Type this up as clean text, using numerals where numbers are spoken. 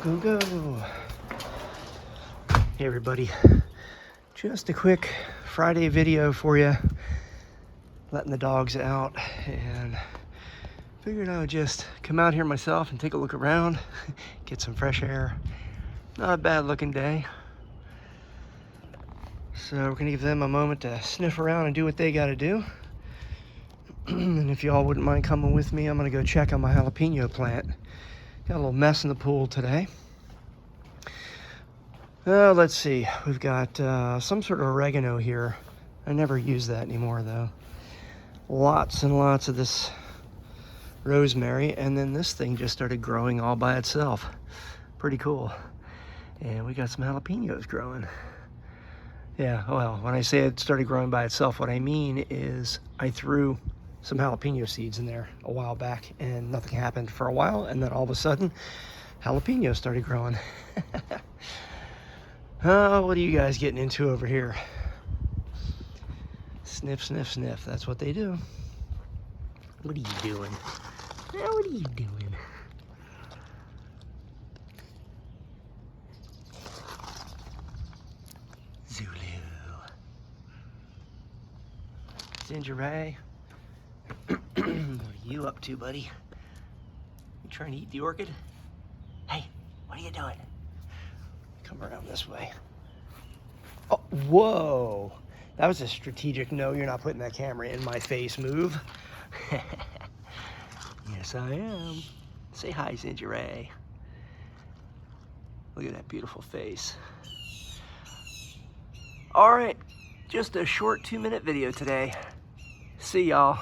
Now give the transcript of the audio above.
go, go. Hey everybody, just a quick Friday video for you, letting the dogs out, and figured I would just come out here myself and take a look around, get some fresh air. Not a bad looking day. So we're gonna give them a moment to sniff around and do what they gotta do. And if y'all wouldn't mind coming with me, I'm gonna go check on my jalapeno plant. Got a little mess in the pool today. Let's see, we've got some sort of oregano here. I never use that anymore though. Lots and lots of this rosemary, and then this thing just started growing all by itself. Pretty cool. And we got some jalapenos growing. Yeah, well, when I say it started growing by itself, what I mean is I threw some jalapeno seeds in there a while back and nothing happened for a while, and then all of a sudden jalapenos started growing. Oh, what are you guys getting into over here? Sniff, sniff, sniff. That's what they do. What are you doing? What are you doing? Zulu. Basenji. What are you up to, buddy? You trying to eat the orchid? Hey, what are you doing? Come around this way. Oh, whoa. That was a strategic no, you're not putting that camera in my face move. Yes, I am. Say hi, Basenji. Look at that beautiful face. All right, just a short 2-minute video today. See y'all.